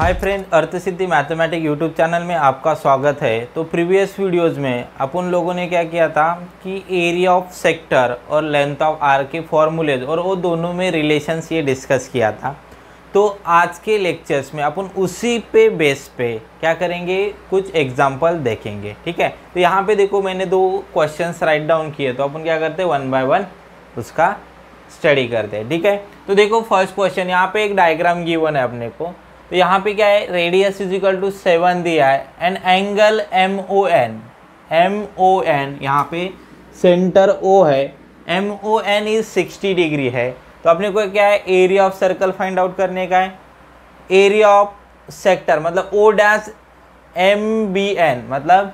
Hi friend, अर्थ सिद्धि mathematics YouTube channel में आपका स्वागत है। तो प्रीवियस वीडियोस में अपन लोगों ने क्या किया था कि एरिया ऑफ सेक्टर और लेंथ ऑफ आर्क के फॉर्मूलेज और वो दोनों में रिलेशंस ये डिस्कस किया था। तो आज के लेक्चर्स में अपन उसी पे बेस पे क्या करेंगे, कुछ एग्जाम्पल देखेंगे। ठीक है, तो यहाँ पे देखो मैंने दो क्वेश्चंस राइट डाउन किए, तो अपन क्या करते हैं वन बाय वन उसका स्टडी करते हैं। ठीक है, तो देखो फर्स्ट क्वेश्चन, यहाँ पे एक डायग्राम गिवन है अपने को। तो यहाँ पे क्या है, रेडियस इज इक्वल टू 7 दिया है एंड एंगल MON यहाँ पे सेंटर O है, MON इज 60 डिग्री है। तो अपने को क्या है, area of circle find out करने का है। एरिया ऑफ सेक्टर मतलब O'(MBN) मतलब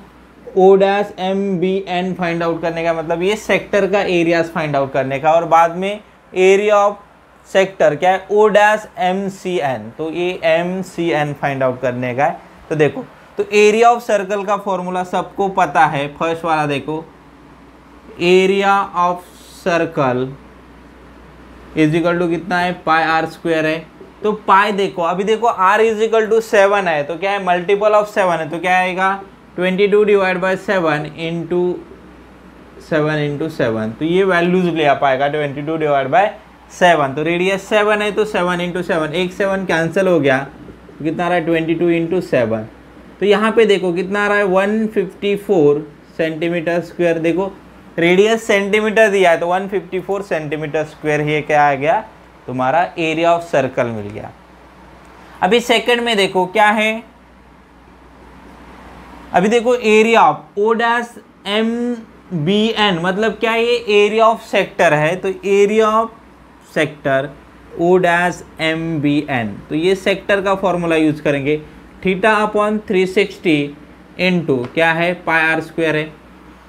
O'(MBN) फाइंड आउट करने का, मतलब ये सेक्टर का एरियाज फाइंड आउट करने का। और बाद में एरिया ऑफ सेक्टर क्या है, O'(MCN), तो ये MCN फाइंड आउट करने का है। तो देखो, तो एरिया ऑफ सर्कल का फॉर्मूला सबको पता है। फर्स्ट वाला देखो, area of circle is equal to कितना है, πr² है। तो पाई देखो, अभी देखो r इज इक्वल टू 7 है, तो क्या है मल्टीपल ऑफ 7 है, तो क्या आएगा 22 डिवाइड बाई 7 इंटू 7, तो ये वैल्यूज ले आ पाएगा 22 डिवाइड बाई 7। तो रेडियस 7 है, तो 7 इंटू 7, एक 7 कैंसिल हो गया, तो कितना आ रहा है 22 इंटू 7। तो यहाँ पे देखो कितना आ रहा है 154 सेंटीमीटर स्क्वायर। देखो रेडियस सेंटीमीटर दिया है, तो 154 सेंटीमीटर स्क्वायर ये क्या आ गया, तुम्हारा एरिया ऑफ सर्कल मिल गया। अभी सेकंड में देखो क्या है, अभी देखो एरिया ऑफ O'(MBN) मतलब क्या है, ये एरिया ऑफ सेक्टर है। तो एरिया ऑफ सेक्टर O'(MBN), तो ये सेक्टर का फॉर्मूला यूज करेंगे, θ/360 इंटू क्या है πr² है।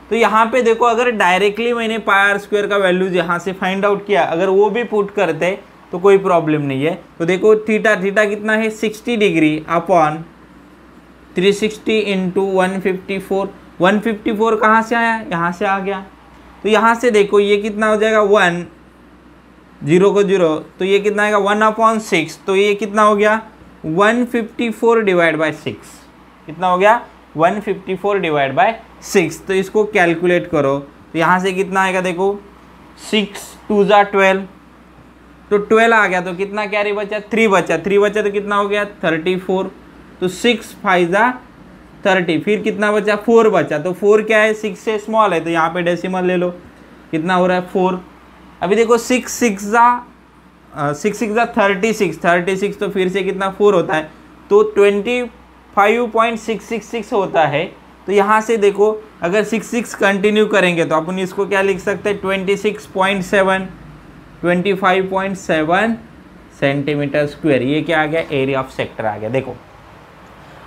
तो यहाँ पे देखो, अगर डायरेक्टली मैंने πr² का वैल्यूज यहाँ से फाइंड आउट किया, अगर वो भी पुट करते तो कोई प्रॉब्लम नहीं है। तो देखो थीटा कितना है 60 डिग्री अपॉन 360 इंटू 154 कहाँ से आया, यहाँ से आ गया। तो यहाँ से देखो ये कितना हो जाएगा 1 0 को 0, तो ये कितना आएगा 1/6, तो ये कितना हो गया 154 डिवाइड बाई 6, कितना हो गया 154 डिवाइड बाई 6। तो इसको कैलकुलेट करो, तो यहाँ से कितना आएगा देखो 6 2 ज़ा 12, तो 12 आ गया, तो कितना कैरी बचा 3 बचा, तो कितना हो गया 34, तो 6 5 ज़ा 30, फिर कितना बचा 4 बचा, तो 4 क्या है 6 से स्मॉल है, तो यहाँ पे डेसिमल ले लो, कितना हो रहा है 4। अभी देखो 6 6 ज़ा 36, तो फिर से कितना 4 होता है, तो 25.666 होता है। तो यहाँ से देखो अगर 6 कंटिन्यू करेंगे तो अपन इसको क्या लिख सकते हैं 25.7 सेंटीमीटर स्क्वायर। ये क्या आ गया, एरिया ऑफ सेक्टर आ गया। देखो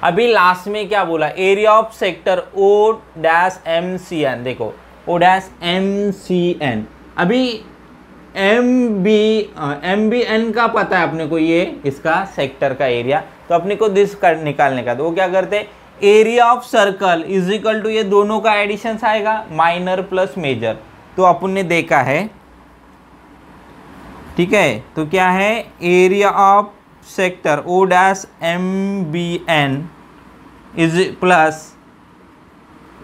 अभी लास्ट में क्या बोला, एरिया ऑफ सेक्टर O'(MCN), देखो O'(MCN), अभी MBN का पता है अपने को, ये इसका सेक्टर का एरिया, तो अपने को दिस निकालने का। तो वो क्या करते हैं, area of circle is equal to ये दोनों का एडिशन आएगा, माइनर प्लस मेजर। तो अपन ने देखा है, ठीक है। तो क्या है, area of sector O'(MBN) is plus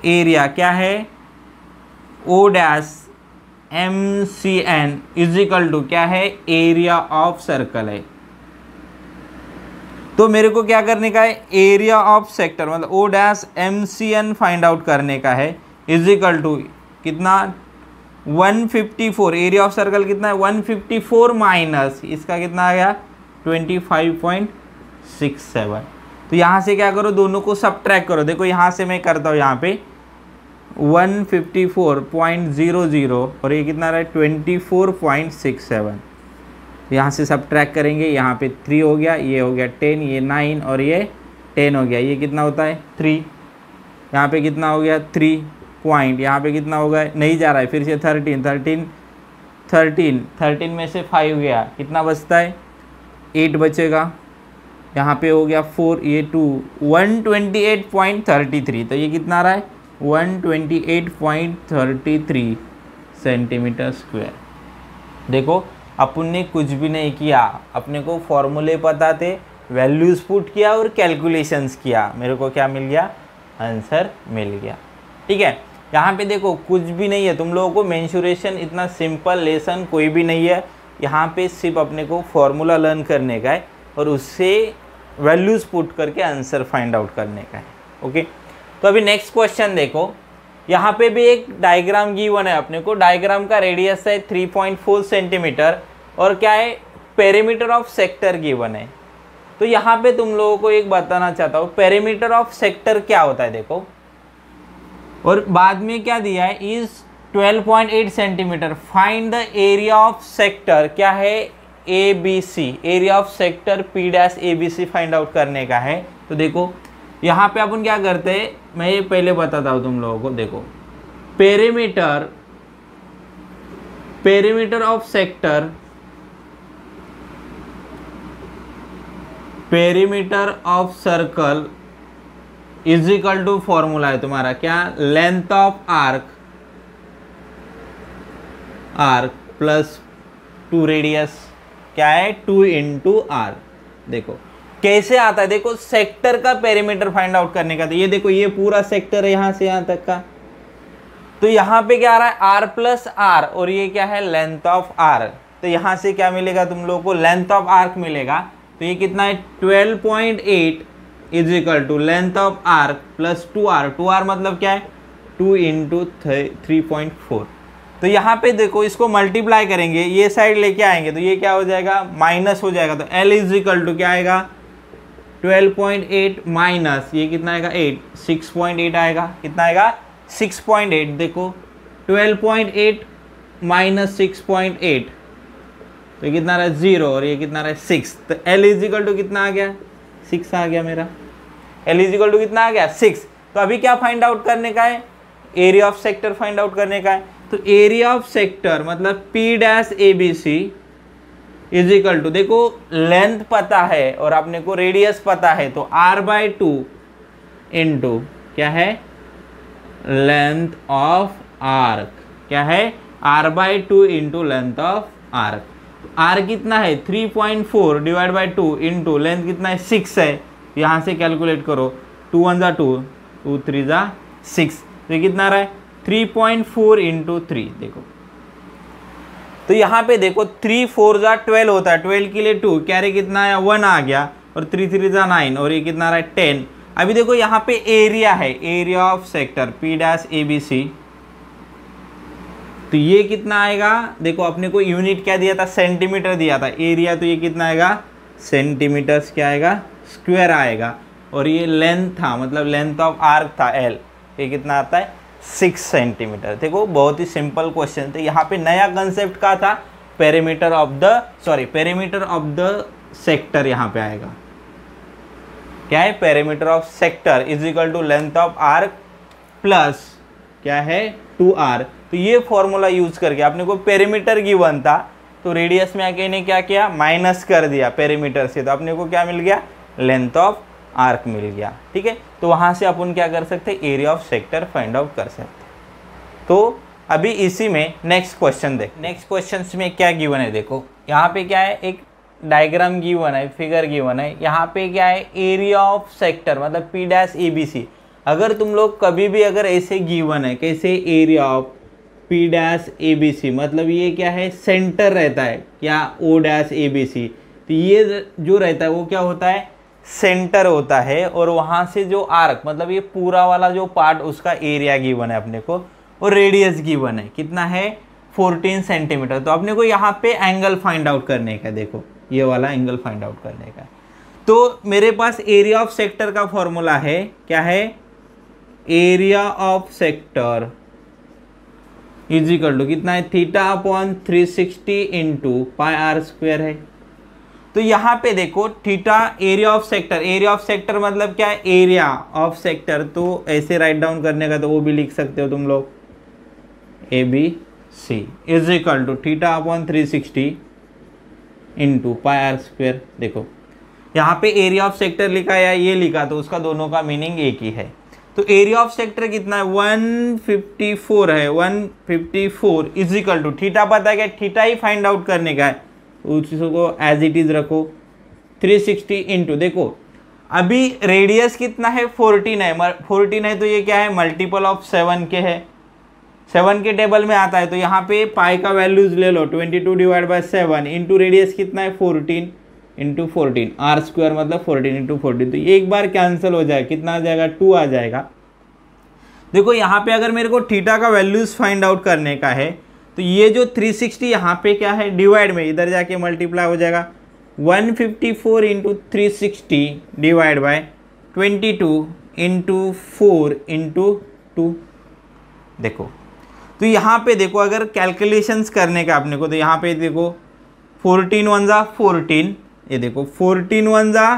area क्या है O'(MCN) इज इक्वल टू क्या है, एरिया ऑफ सर्कल है। तो मेरे को क्या करने का है, एरिया ऑफ सेक्टर मतलब O'(MCN) फाइंड आउट करने का है, इज इक्वल टू कितना 154, एरिया ऑफ सर्कल कितना है 154 माइनस इसका कितना आ गया 25.67। तो यहाँ से क्या करो, दोनों को सबट्रैक्ट करो। देखो यहाँ से मैं करता हूँ, यहाँ पे 154.00 और ये कितना रहा है 24.67। यहाँ से सबट्रैक्ट करेंगे, यहाँ पे 3 हो गया, ये हो गया 10, ये 9 और ये 10 हो गया, ये कितना होता है 3। यहाँ पे कितना हो गया 3 पॉइंट, यहाँ पे कितना होगा नहीं जा रहा है, फिर से 13 में से 5 गया, कितना बचता है 8 बचेगा। यहाँ पे हो गया 4, ये 2, 128.33, तो ये कितना आ रहा है 128.33 सेंटीमीटर स्क्वायर। देखो अपन ने कुछ भी नहीं किया, अपने को फॉर्मूले पता थे वैल्यूज़ पुट किया और कैलकुलेशंस किया, मेरे को क्या मिल गया, आंसर मिल गया। ठीक है, यहाँ पे देखो कुछ भी नहीं है, तुम लोगों को मेंसुरेशन इतना सिंपल लेसन कोई भी नहीं है, यहाँ पे सिर्फ अपने को फॉर्मूला लर्न करने का है और उससे वैल्यूज़ पुट करके आंसर फाइंड आउट करने का है। ओके, तो अभी नेक्स्ट क्वेश्चन देखो, यहाँ पे भी एक डायग्राम गिवन है अपने को, डायग्राम का रेडियस है 3.4 सेंटीमीटर और क्या है, पेरीमीटर ऑफ सेक्टर गिवन है। तो यहाँ पे तुम लोगों को एक बताना चाहता हूँ, पेरीमीटर ऑफ सेक्टर क्या होता है देखो, और बाद में क्या दिया है, is 12.8 centimetre, find the area of sector, क्या है, ABC, area of sector P-ABC find out करने का है। तो देखो यहाँ पे अपन क्या करते हैं, मैं ये पहले बताता हूँ तुम लोगों को, देखो perimeter of sector, perimeter of circle is equal to formula है तुम्हारा क्या, length of arc plus 2 radius, क्या है, 2 इंटू आर। देखो कैसे आता है, देखो सेक्टर का पेरीमीटर फाइंड आउट करने का, तो ये देखो ये पूरा सेक्टर है यहाँ से यहाँ तक का, तो यहाँ पे क्या आ रहा है, आर प्लस आर, और ये क्या है, लेंथ ऑफ आर। तो यहाँ से क्या मिलेगा तुम लोगों को, लेंथ ऑफ आर्क मिलेगा। तो ये कितना है, 12.8 is equal to length of arc plus 2r, 2r मतलब क्या है, 2 इंटू 3.4। तो यहाँ पे देखो इसको मल्टीप्लाई करेंगे, ये साइड लेके आएंगे तो ये क्या हो जाएगा, माइनस हो जाएगा। तो L इज इक्वल टू क्या आएगा, 12.8 माइनस ये कितना आएगा, 8, 6.8 आएगा, कितना आएगा, 6.8। देखो 12.8 माइनस 6.8, तो ये कितना रहा है, 0, और ये कितना रहा है, 6। तो L इज इक्वल टू कितना आ गया, 6 आ गया मेरा, L इज इक्वल टू कितना आ गया, 6। तो अभी क्या फाइंड आउट करने का है, area of sector find out करने का है। तो एरिया ऑफ सेक्टर मतलब P-ABC इज इक्वल टू, देखो लेंथ पता है और अपने को रेडियस पता है, तो R/2 इंटू क्या है, लेंथ ऑफ आर्क, क्या है, R/2 into length of arc. R कितना है, 3.4 डिवाइड बाई 2 इंटू लेंथ कितना है, 6 है, यहाँ से कैलकुलेट करो, 2 1 जा 2, 2 3 जा 6, तो ये कितना रहा है, 3.4 इंटू 3। देखो तो यहाँ पे देखो 3 4 जा 12 होता है, 12 के लिए 2 कैरी कितना है, 1 आ गया, और 3 3 जा 9, और ये कितना रहा है, 10। अभी देखो यहाँ पे एरिया है, एरिया ऑफ सेक्टर P-ABC, तो ये कितना आएगा, देखो अपने को यूनिट क्या दिया था, सेंटीमीटर दिया था, एरिया तो ये कितना आएगा, सेंटीमीटर्स क्या आएगा, स्क्वायर आएगा, और ये लेंथ था, मतलब लेंथ ऑफ आर्क था L, ये कितना आता है, 6 सेंटीमीटर। देखो बहुत ही सिंपल क्वेश्चन थे, यहाँ पे नया कंसेप्ट का था, पेरीमीटर ऑफ द सेक्टर यहाँ पे आएगा, क्या है, perimeter of sector is equal to length of arc plus क्या है, 2r। तो ये फॉर्मूला यूज करके अपने को पेरीमीटर गिवन था, तो रेडियस में आके इन्हें क्या किया, माइनस कर दिया पेरीमीटर से, तो अपने को क्या मिल गया, लेंथ ऑफ आर्क मिल गया। ठीक है, तो वहाँ से अपन क्या कर सकते हैं, area of sector find out कर सकते हैं। तो अभी इसी में नेक्स्ट क्वेश्चन देख, नेक्स्ट क्वेश्चन में क्या गिवन है, देखो यहाँ पे क्या है, एक डायग्राम गिवन है, फिगर गिवन है, यहाँ पे क्या है, एरिया ऑफ सेक्टर मतलब P-ABC। अगर तुम लोग कभी भी अगर ऐसे गिवन है, कैसे, एरिया ऑफ P-ABC मतलब ये क्या है, सेंटर रहता है क्या, O-ABC, तो ये जो रहता है वो क्या होता है, सेंटर होता है, और वहाँ से जो आर्क मतलब ये पूरा वाला जो पार्ट, उसका एरिया गिवन है अपने को, और रेडियस गिवन है, कितना है, 14 सेंटीमीटर। तो अपने को यहाँ पे एंगल फाइंड आउट करने का, देखो ये वाला एंगल फाइंड आउट करने का। तो मेरे पास एरिया ऑफ सेक्टर का फॉर्मूला है, क्या है, area of sector is equal to कितना है, θ/360 इंटू πr² है। तो यहाँ पे देखो थीटा एरिया ऑफ सेक्टर मतलब क्या है, एरिया ऑफ सेक्टर, तो ऐसे राइट डाउन करने का, तो वो भी लिख सकते हो तुम लोग, ABC is equal to θ/360 into πr²। देखो यहाँ पे एरिया ऑफ सेक्टर लिखा या ये लिखा, तो उसका दोनों का मीनिंग एक ही है। तो एरिया ऑफ सेक्टर कितना है, 154 है, 154 इज इक्वल टू, थीटा पता है क्या, थीटा ही फाइंड आउट करने का है, उसको एज इट इज रखो, 360 इंटू, देखो अभी रेडियस कितना है 14 है, 14 है तो ये क्या है मल्टीपल ऑफ 7 के है, 7 के टेबल में आता है। तो यहाँ पे पाई का वैल्यूज ले लो 22 डिवाइड बाई 7 इंटू रेडियस कितना है 14 इंटू 14, आर स्क्वायर मतलब 14 इंटू 14। तो एक बार कैंसिल हो जाए, कितना आ जाएगा 2 आ जाएगा। देखो यहाँ पे अगर मेरे को थीटा का वैल्यूज फाइंड आउट करने का है तो ये जो 360 यहाँ पे क्या है डिवाइड में इधर जाके मल्टीप्लाई हो जाएगा 154 into 360 divide by 22 into 4 into 2। देखो तो यहाँ पे देखो अगर कैलकुलेशंस करने का अपने को तो यहाँ पे देखो 14 1 जा 14, ये देखो 14 1 जा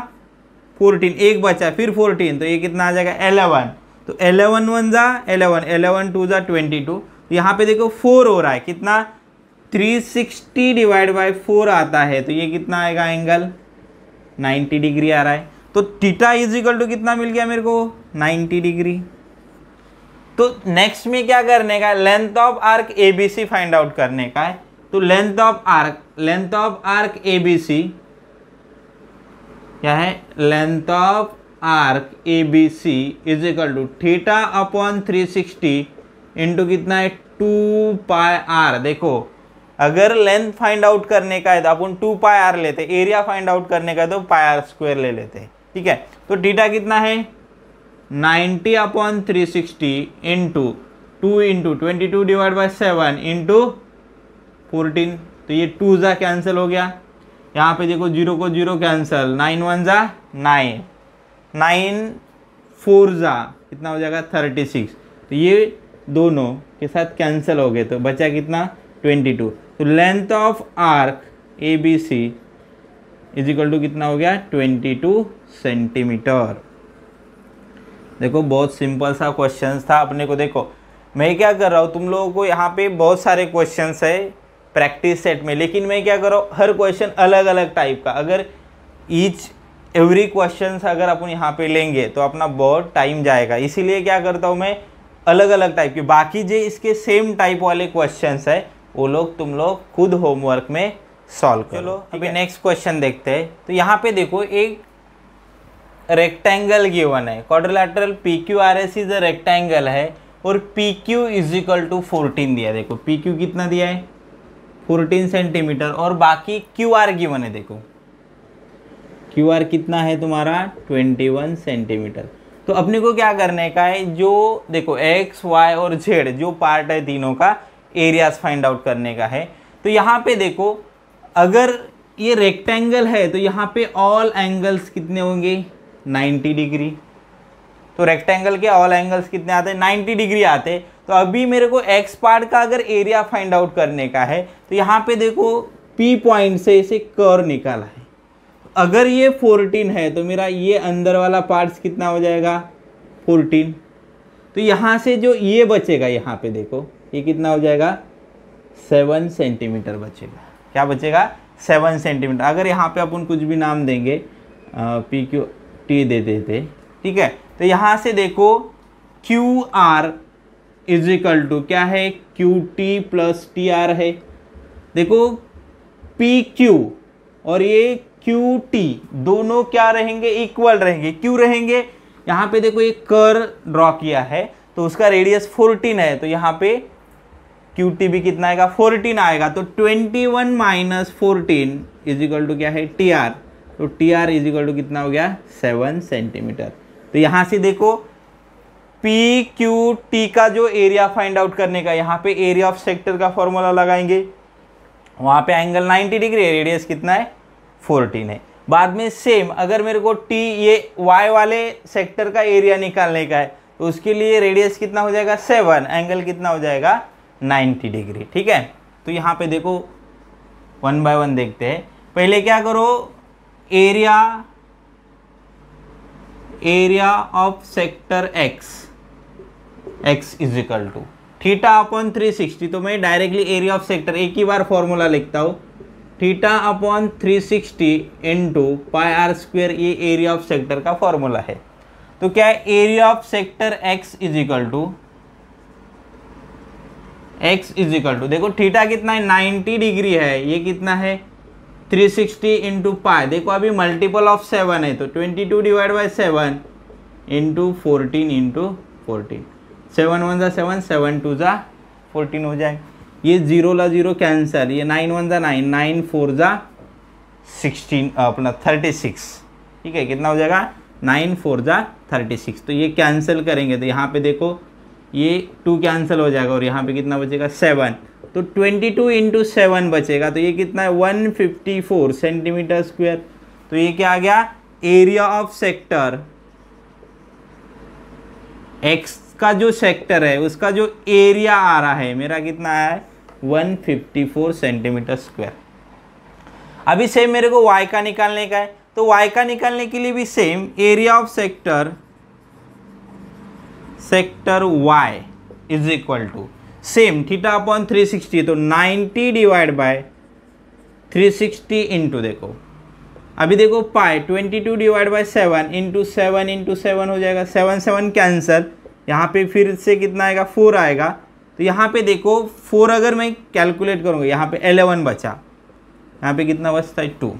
14, एक बचा फिर 14 तो ये कितना आ जाएगा 11, तो 11 1 जा 11, 11 2 जा 22। यहाँ पे देखो 4 हो रहा है, कितना 360 डिवाइड बाई 4 आता है तो ये कितना आएगा एंगल 90 डिग्री आ रहा है। तो थीटा इज इक्वल टू कितना मिल गया मेरे को 90 डिग्री। तो नेक्स्ट में क्या करने का है, length of arc ABC find out करने का है। तो लेंथ ऑफ आर्क एबीसी क्या है, length of arc ABC is equal to theta upon 360 into कितना है 2 पाई आर। देखो अगर लेंथ फाइंड आउट करने का है तो अपन 2 पाई आर लेते, एरिया फाइंड आउट करने का है तो पाई आर स्क्वायर ले लेते, ठीक है। तो थीटा कितना है 90 upon 360 into 2 into 22 divide by 7 into 14, तो ये 2 जा कैंसिल हो गया। यहाँ पे देखो 0 को 0 कैंसिल, 9 1 जा 9, 9 4 जा कितना हो जाएगा 36, तो ये दोनों के साथ कैंसिल हो गए तो बचा कितना 22। तो length of arc A B C is equal to कितना हो गया 22 सेंटीमीटर। देखो बहुत सिंपल सा क्वेश्चन था अपने को। देखो मैं क्या कर रहा हूँ, तुम लोगों को यहाँ पे बहुत सारे क्वेश्चंस है प्रैक्टिस सेट में, लेकिन मैं क्या कर रहा हूँ हर क्वेश्चन अलग अलग टाइप का, अगर ईच एवरी क्वेश्चन अगर अपन यहाँ पे लेंगे तो अपना बहुत टाइम जाएगा। इसीलिए क्या करता हूँ मैं अलग अलग टाइप के, बाकी जो इसके सेम टाइप वाले क्वेश्चंस है वो लोग तुम लोग खुद होमवर्क में सॉल्व करो। चलो अभी नेक्स्ट क्वेश्चन देखते हैं। तो यहाँ पे देखो एक रेक्टेंगल गिवन है, quadrilateral PQRS is a rectangle है और PQ इज इक्वल टू 14 दिया। देखो PQ कितना दिया है 14 सेंटीमीटर और बाकी QR गिवन है। देखो QR कितना है तुम्हारा 21 सेंटीमीटर। तो अपने को क्या करने का है, जो देखो X Y और Z जो पार्ट है तीनों का एरियाज फाइंड आउट करने का है। तो यहाँ पे देखो अगर ये रेक्टेंगल है तो यहाँ पे ऑल एंगल्स कितने होंगे 90 डिग्री। तो रेक्टेंगल के ऑल एंगल्स कितने आते हैं 90 डिग्री आते हैं। तो अभी मेरे को X पार्ट का अगर एरिया फाइंड आउट करने का है तो यहाँ पे देखो P पॉइंट से इसे कर्व निकाला है। अगर ये 14 है तो मेरा ये अंदर वाला पार्ट्स कितना हो जाएगा 14। तो यहाँ से जो ये बचेगा यहाँ पे देखो ये कितना हो जाएगा 7 सेंटीमीटर बचेगा। क्या बचेगा 7 सेंटीमीटर। अगर यहाँ पे अपन कुछ भी नाम देंगे PQT दे देते, ठीक है। तो यहाँ से देखो QR इज इक्वल टू क्या है QT प्लस TR है। देखो PQ और ये QT दोनों क्या रहेंगे इक्वल रहेंगे। क्यों रहेंगे, यहाँ पे देखो एक कर्व ड्रॉ किया है तो उसका रेडियस 14 है तो यहाँ पे QT भी कितना आएगा 14 आएगा। तो 21 माइनस 14 इज इक्वल टू क्या है TR। तो TR इज इक्वल टू कितना हो गया 7 सेंटीमीटर। तो यहाँ से देखो PQT का जो एरिया फाइंड आउट करने का, यहाँ पे एरिया ऑफ सेक्टर का फॉर्मूला लगाएंगे, वहाँ पे एंगल 90 डिग्री है, रेडियस कितना है 14 है। बाद में सेम अगर मेरे को T ये Y वाले सेक्टर का एरिया निकालने का है तो उसके लिए रेडियस कितना हो जाएगा 7, एंगल कितना हो जाएगा 90 डिग्री, ठीक है। तो यहाँ पे देखो 1 बाय 1 देखते हैं। पहले क्या करो area of sector X is equal to theta upon 360। तो मैं डायरेक्टली एरिया ऑफ सेक्टर एक ही बार फॉर्मूला लिखता हूँ, theta upon 360 into pi r square, ये एरिया ऑफ सेक्टर का फॉर्मूला है। तो क्या है area of sector X is equal to देखो थीटा कितना है 90 डिग्री है, ये कितना है 360 इंटू पाई, देखो अभी मल्टीपल ऑफ 7 है तो 22 डिवाइड बाई 7 इंटू 14 इंटू 14, 7 1 जा 7, 7 2 जा 14 हो जाएगा। ये 0 ला 0 कैंसिल, ये 9 1 जा 9, 9 4 जा 16 अपना 36, ठीक है, कितना हो जाएगा 9 4 जा 36। तो ये कैंसिल करेंगे तो यहाँ पे देखो ये 2 कैंसिल हो जाएगा और यहाँ पे कितना बचेगा 7, तो 22 इंटू 7 बचेगा, तो ये कितना है 154 सेंटीमीटर स्क्वायर। तो ये क्या आ गया, एरिया ऑफ सेक्टर एक्स का जो सेक्टर है उसका जो एरिया आ रहा है मेरा कितना है 154 सेंटीमीटर स्क्वायर। अभी सेम मेरे को y का निकालने का है, तो y का निकालने के लिए भी same area of sector y is equal to same theta upon 360, तो 90 डिवाइड बाय 360 इंटू, देखो अभी देखो पाई 22 डिवाइड बाय 7 इंटू 7 हो जाएगा, 7 7 कैंसल, यहाँ पे फिर से कितना आएगा 4 आएगा। तो यहाँ पे देखो 4 अगर मैं कैलकुलेट करूँगा यहाँ पे 11 बचा, यहाँ पे कितना बचता है 2,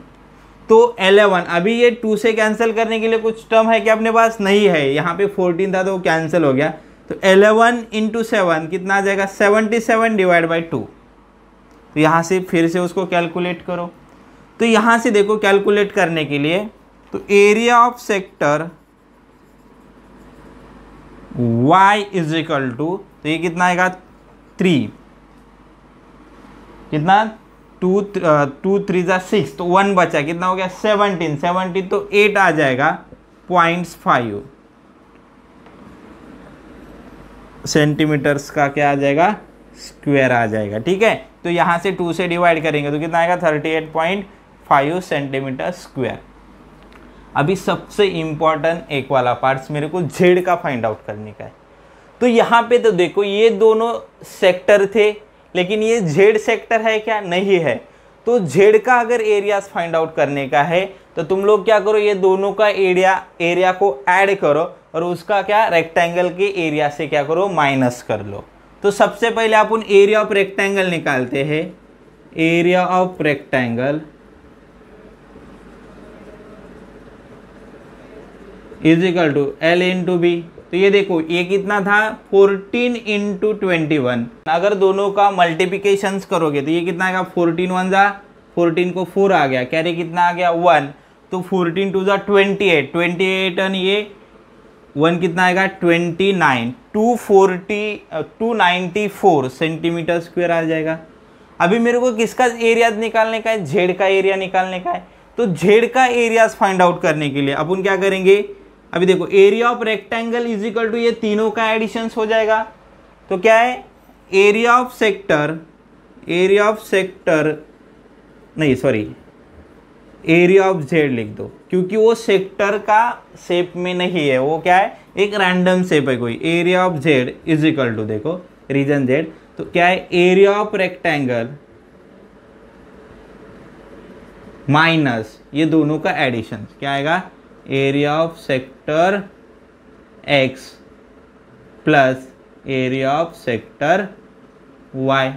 तो 11। अभी ये 2 से कैंसिल करने के लिए कुछ टर्म है कि अपने पास नहीं है, यहाँ पे 14 था तो वो कैंसिल हो गया, तो 11 इंटू 7 कितना आ जाएगा 77 डिवाइड बाई 2। तो यहाँ से फिर से उसको कैलकुलेट करो, तो यहाँ से देखो कैलकुलेट करने के लिए तो area of sector y is equal to, तो ये कितना आएगा 3, कितना 2 3 जा 6, तो 1 बचा, कितना हो गया 17 तो 8 आ जाएगा 0.5 सेंटीमीटर्स का क्या आ जाएगा स्क्वायर आ जाएगा, ठीक है। तो यहाँ से 2 से डिवाइड करेंगे तो कितना आएगा 38.5 सेंटीमीटर स्क्वायर। अभी सबसे इम्पॉर्टेंट एक वाला पार्ट्स मेरे को जेड का फाइंड आउट करने का है। तो यहाँ पे तो देखो ये दोनों सेक्टर थे, लेकिन ये जेड सेक्टर है क्या, नहीं है। तो जेड का अगर एरियाज फाइंड आउट करने का है तो तुम लोग क्या करो, ये दोनों का एरिया को ऐड करो और उसका क्या रेक्टेंगल के एरिया से क्या करो माइनस कर लो। तो सबसे पहले अपन एरिया ऑफ रेक्टेंगल निकालते हैं, area of rectangle is equal to L into B. तो ये देखो ये कितना था 14 इंटू 21, अगर दोनों का मल्टीप्लिकेशंस करोगे तो ये कितना आएगा 14 1 जा 14 को 4 आ गया, कैरी कितना आ गया 1, तो 14 2 जा 28 एंड ये 1 कितना आएगा 29, 294 सेंटीमीटर स्क्वायर आ जाएगा। अभी मेरे को किसका एरिया निकालने का है, जेड का एरिया निकालने का है। तो जेड का एरियाज फाइंड आउट करने के लिए अपन क्या करेंगे, अभी देखो area of rectangle is equal to ये तीनों का एडिशंस हो जाएगा। तो क्या है एरिया ऑफ सेक्टर नहीं सॉरी एरिया ऑफ जेड लिख दो, क्योंकि वो सेक्टर का शेप में नहीं है, वो क्या है एक रैंडम शेप है कोई। Area of Z is equal to देखो रीजन जेड, तो क्या है एरिया ऑफ रेक्टेंगल माइनस ये दोनों का एडिशन, क्या आएगा area of sector X plus area of sector Y.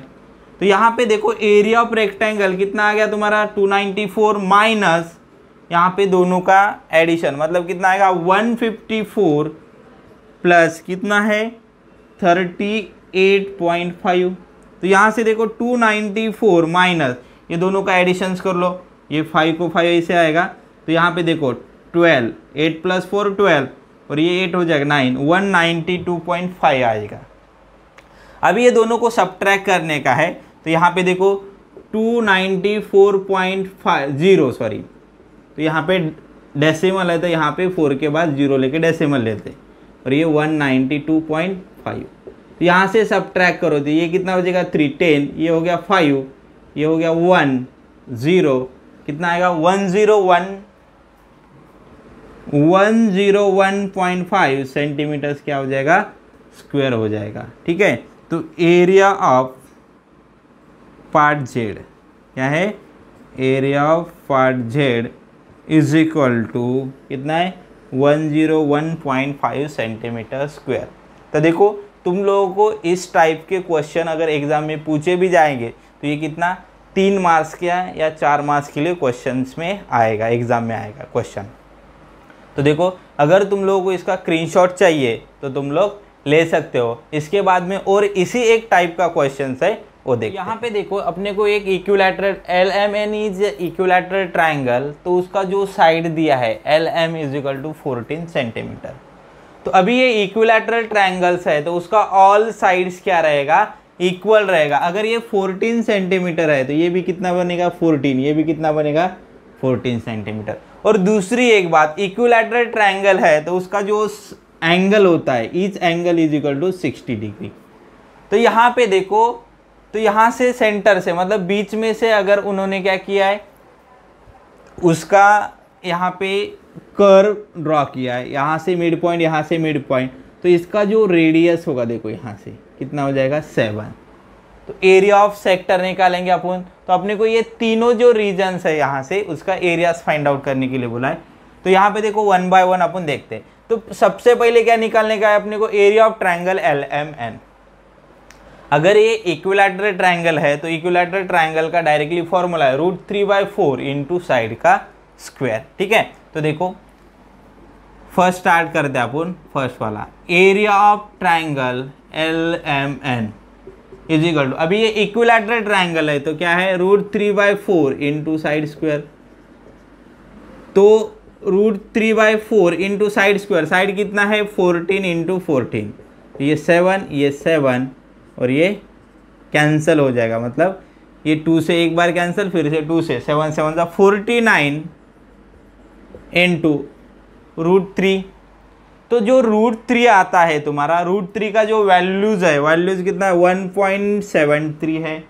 तो यहाँ पे देखो एरिया ऑफ रेक्टेंगल कितना आ गया तुम्हारा 294 माइनस यहाँ पे दोनों का एडिशन, मतलब कितना आएगा 154 प्लस कितना है 38.5। तो यहाँ से देखो 294 माइनस ये दोनों का एडिशंस कर लो, ये 5 को 5 ऐसे आएगा। तो यहाँ पे देखो 12, 8 + 4 12 और ये 8 हो जाएगा 9, 192.5 आएगा। अभी ये दोनों को सब्ट्रैक्ट करने का है, तो यहाँ पे देखो 294.50 सॉरी, तो यहाँ पे डेसिमल है तो यहाँ पे 4 के बाद 0 लेके डेसिमल लेते और ये 192.5। तो यहाँ से सब्ट्रैक्ट करो तो ये कितना हो जाएगा 3 10, ये हो गया 5, ये हो गया 1 0, कितना आएगा 101.5 सेंटीमीटर्स क्या हो जाएगा स्क्वायर हो जाएगा, ठीक है। तो एरिया ऑफ पार्ट जेड क्या है, area of part Z is equal to कितना है 101.5 सेंटीमीटर स्क्वायर। तो देखो तुम लोगों को इस टाइप के क्वेश्चन अगर एग्जाम में पूछे भी जाएंगे तो ये कितना 3 मार्क्स का या 4 मार्क्स के लिए क्वेश्चंस में आएगा, एग्जाम में आएगा क्वेश्चन। तो देखो अगर तुम लोगों को इसका स्क्रीनशॉट चाहिए तो तुम लोग ले सकते हो। इसके बाद में और इसी एक टाइप का क्वेश्चन है वो देखो। यहाँ पे देखो अपने को एक equilateral LMN is equilateral triangle, तो उसका जो साइड दिया है LM is equal to 14 centimetre. तो अभी ये इक्विलैटरल ट्राइंगल्स है तो उसका ऑल साइड्स क्या रहेगा, इक्वल रहेगा। अगर ये 14 सेंटीमीटर है तो ये भी कितना बनेगा 14, ये भी कितना बनेगा 14 सेंटीमीटर। और दूसरी एक बात, इक्विलैटरल ट्राइंगल है तो उसका जो एंगल होता है each angle is equal to 60 degree. तो यहाँ पे देखो, तो यहाँ से सेंटर से मतलब बीच में से अगर उन्होंने क्या किया है, उसका यहाँ पे कर्व ड्रॉ किया है, यहाँ से मिड पॉइंट, यहाँ से मिड पॉइंट, तो इसका जो रेडियस होगा देखो यहाँ से कितना हो जाएगा 7। तो एरिया ऑफ सेक्टर निकालेंगे अपन। तो अपने को ये तीनों जो रीजन्स है यहाँ से उसका एरियाज फाइंड आउट करने के लिए बोला है। तो यहाँ पे देखो 1 बाय 1 अपन देखते हैं। तो सबसे पहले क्या निकालने का है अपने को, एरिया ऑफ ट्राइंगल LMN। अगर ये इक्विलैटरल ट्राइंगल है तो इक्विलैटरल ट्राइंगल का डायरेक्टली फॉर्मूला है √3/4 इंटू साइड का स्क्वायर। ठीक है, तो देखो फर्स्ट स्टार्ट करते हैं अपन, फर्स्ट वाला area of triangle LMN is equal to, अभी ये इक्विलैटरल ट्राइंगल है तो क्या है √3/4 इंटू साइड स्क्वायर। तो √3/4 इंटू साइड स्क्वायर, साइड कितना है 14 इंटू 14, ये 7 और ये कैंसिल हो जाएगा, मतलब ये 2 से एक बार कैंसिल, फिर से 2 से 7 7 49 इंटू √3। तो जो √3 आता है तुम्हारा, √3 का जो वैल्यूज है, वैल्यूज कितना है 1.73 है,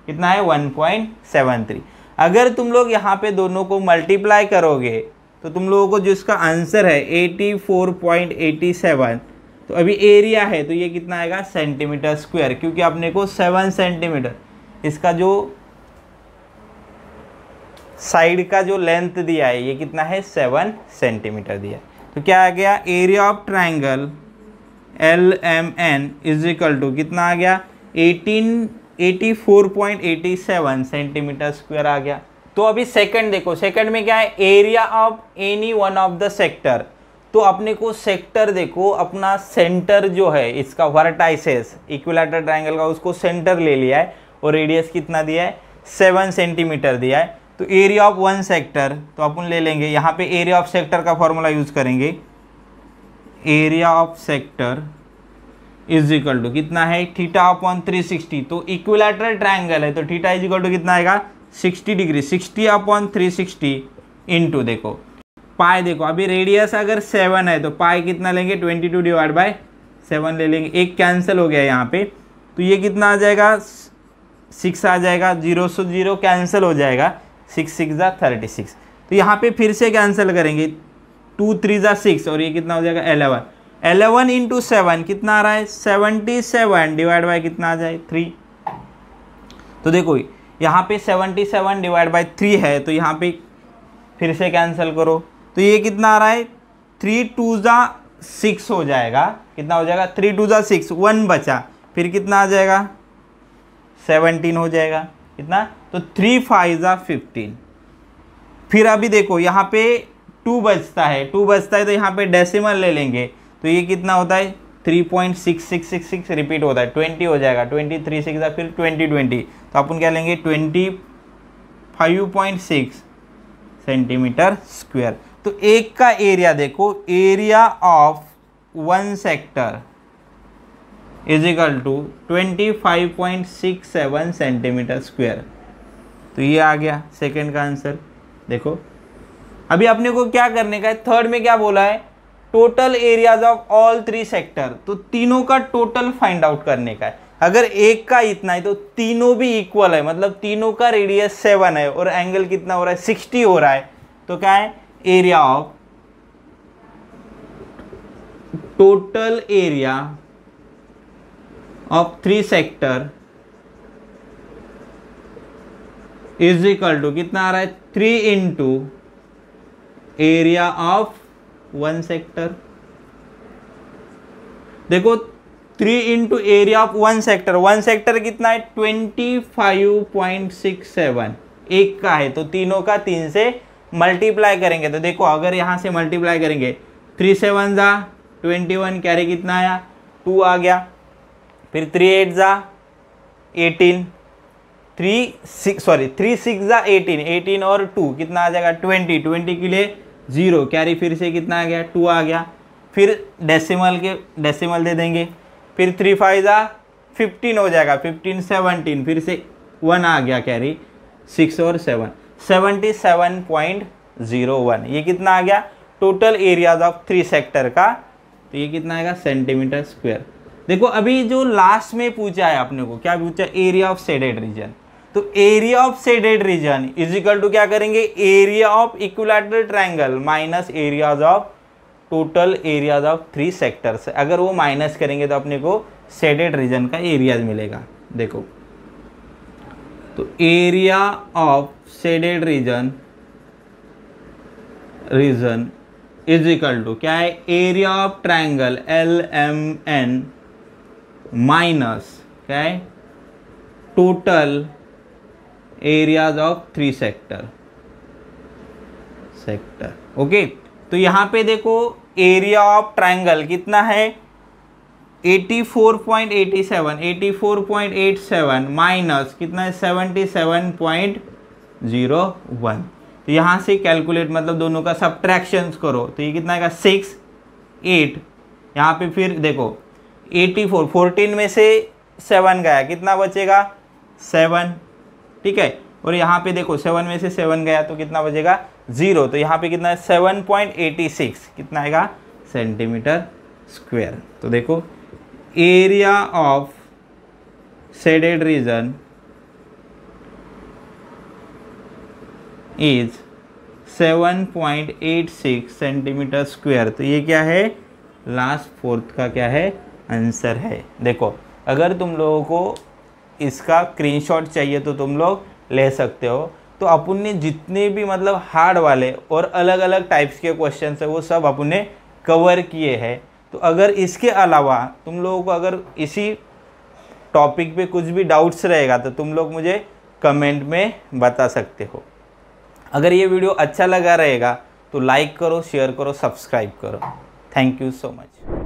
कितना है 1.73। अगर तुम लोग यहाँ पे दोनों को मल्टीप्लाई करोगे तो तुम लोगों को जो इसका आंसर है 84.87। तो अभी एरिया है तो ये कितना आएगा सेंटीमीटर स्क्वायर, क्योंकि अपने को 7 सेंटीमीटर इसका जो साइड का जो लेंथ दिया है ये कितना है 7 सेंटीमीटर दिया है। तो क्या आ गया, area of triangle LMN is equal to कितना आ गया 84.87 सेंटीमीटर स्क्वायर आ गया। तो अभी सेकंड देखो, सेकंड में क्या है, area of any one of the sector. तो अपने को सेक्टर देखो, अपना सेंटर जो है इसका वर्टाइसेस इक्विलैटरल ट्राइंगल का, उसको सेंटर ले लिया है और रेडियस कितना दिया है 7 सेंटीमीटर दिया है। तो एरिया ऑफ वन सेक्टर तो अपन ले लेंगे, यहाँ पे एरिया ऑफ सेक्टर का फॉर्मूला यूज करेंगे, area of sector is equal to कितना है θ/360। तो इक्विलैटरल ट्राइंगल है तो थीटा इज इक्वल टू कितना आएगा 60 डिग्री, 60/360 इंटू देखो पाई, देखो अभी रेडियस अगर 7 है तो पाई कितना लेंगे 22/7 ले लेंगे, एक कैंसिल हो गया यहाँ पे, तो ये कितना आ जाएगा 6 आ जाएगा, 0 से 0 कैंसिल हो जाएगा, 6 6 = 36। तो यहाँ पे फिर से कैंसिल करेंगे, 2 3 = 6 और ये कितना हो जाएगा 11। 11 इंटू 7 कितना आ रहा है 77 डिवाइड बाय कितना आ जाए 3। तो देखो यहाँ पे 77 डिवाइड बाय 3 है तो यहाँ पे फिर से कैंसिल करो, तो ये कितना आ रहा है 3 2 = 6 हो जाएगा, कितना हो जाएगा 3 2 = 6, 1 बचा, फिर कितना आ जाएगा 17 हो जाएगा, कितना, तो 3 5 = 15। फिर अभी देखो यहाँ पे 2 बचता है, 2 बचता है तो यहाँ पे डेसिमल ले लेंगे, तो ये कितना होता है 3.6666 रिपीट होता है, 20 हो जाएगा, 23 6 = फिर 20 तो अपन क्या लेंगे 25.6 सेंटीमीटर स्क्वायर। तो एक का एरिया देखो, area of one sector is equal to 25.67 centimetre square. तो ये आ गया सेकंड का आंसर। देखो अभी अपने को क्या करने का है, थर्ड में क्या बोला है, total areas of all 3 sector, तो तीनों का टोटल फाइंड आउट करने का है। अगर एक का इतना है तो तीनों भी इक्वल है, मतलब तीनों का रेडियस 7 है और एंगल कितना हो रहा है 60 हो रहा है, तो क्या है area of total area of 3 sector is equal to कितना आ रहा है 3 इंटू एरिया ऑफ 1 सेक्टर। देखो 3 into area of one sector, one sector कितना है 25.67, एक का है तो तीनों का 3 से मल्टीप्लाई करेंगे। तो देखो अगर यहाँ से मल्टीप्लाई करेंगे 3 7 जा 21, कैरी कितना आया 2 आ गया, फिर 3 8 जा 18, 3 6 जा 18, 18 और 2 कितना आ जाएगा 20, 20 के लिए 0, कैरी फिर से कितना आ गया 2 आ गया, फिर डेसिमल दे देंगे, फिर 3 5 जा 15 हो जाएगा, 15 17, फिर से 1 आ गया, कैरी 6 और 7, 77.01, ये कितना आ गया टोटल एरियाज ऑफ 3 सेक्टर का, तो ये कितना आएगा सेंटीमीटर स्क्वायर। देखो अभी जो लास्ट में पूछा है अपने को, क्या पूछा, एरिया ऑफ शेडेड रीजन, तो area of shaded region is equal to क्या करेंगे, area of equilateral triangle minus areas of total areas of 3 sectors. अगर वो माइनस करेंगे तो अपने को शेडेड रीजन का एरियाज मिलेगा। देखो तो area of shaded region is equal to क्या है, area of triangle LMN minus क्या है total areas of 3 sector. Okay, तो यहां पे देखो एरिया ऑफ ट्रायंगल कितना है 84.87 माइनस कितना है 77.01। तो यहाँ से कैलकुलेट मतलब दोनों का सब्ट्रैक्शंस करो तो ये कितना आएगा 6 8, यहाँ पे फिर देखो 84, 14 में से 7 गया, कितना बचेगा 7, ठीक है, और यहाँ पे देखो 7 में से 7 गया तो कितना बचेगा 0, तो यहाँ पे कितना है 7.86 कितना आएगा सेंटीमीटर स्क्वायर। तो देखो area of shaded region is 7.86 centimetre square. तो ये क्या है लास्ट फोर्थ का क्या है आंसर है। देखो अगर तुम लोगों को इसका स्क्रीनशॉट चाहिए तो तुम लोग ले सकते हो। तो अपन ने जितने भी मतलब हार्ड वाले और अलग अलग टाइप्स के क्वेश्चन है वो सब अपन ने कवर किए हैं। तो अगर इसके अलावा तुम लोगों को अगर इसी टॉपिक पे कुछ भी डाउट्स रहेगा तो तुम लोग मुझे कमेंट में बता सकते हो। अगर ये वीडियो अच्छा लगा रहेगा तो लाइक करो, शेयर करो, सब्सक्राइब करो। Thank you so much.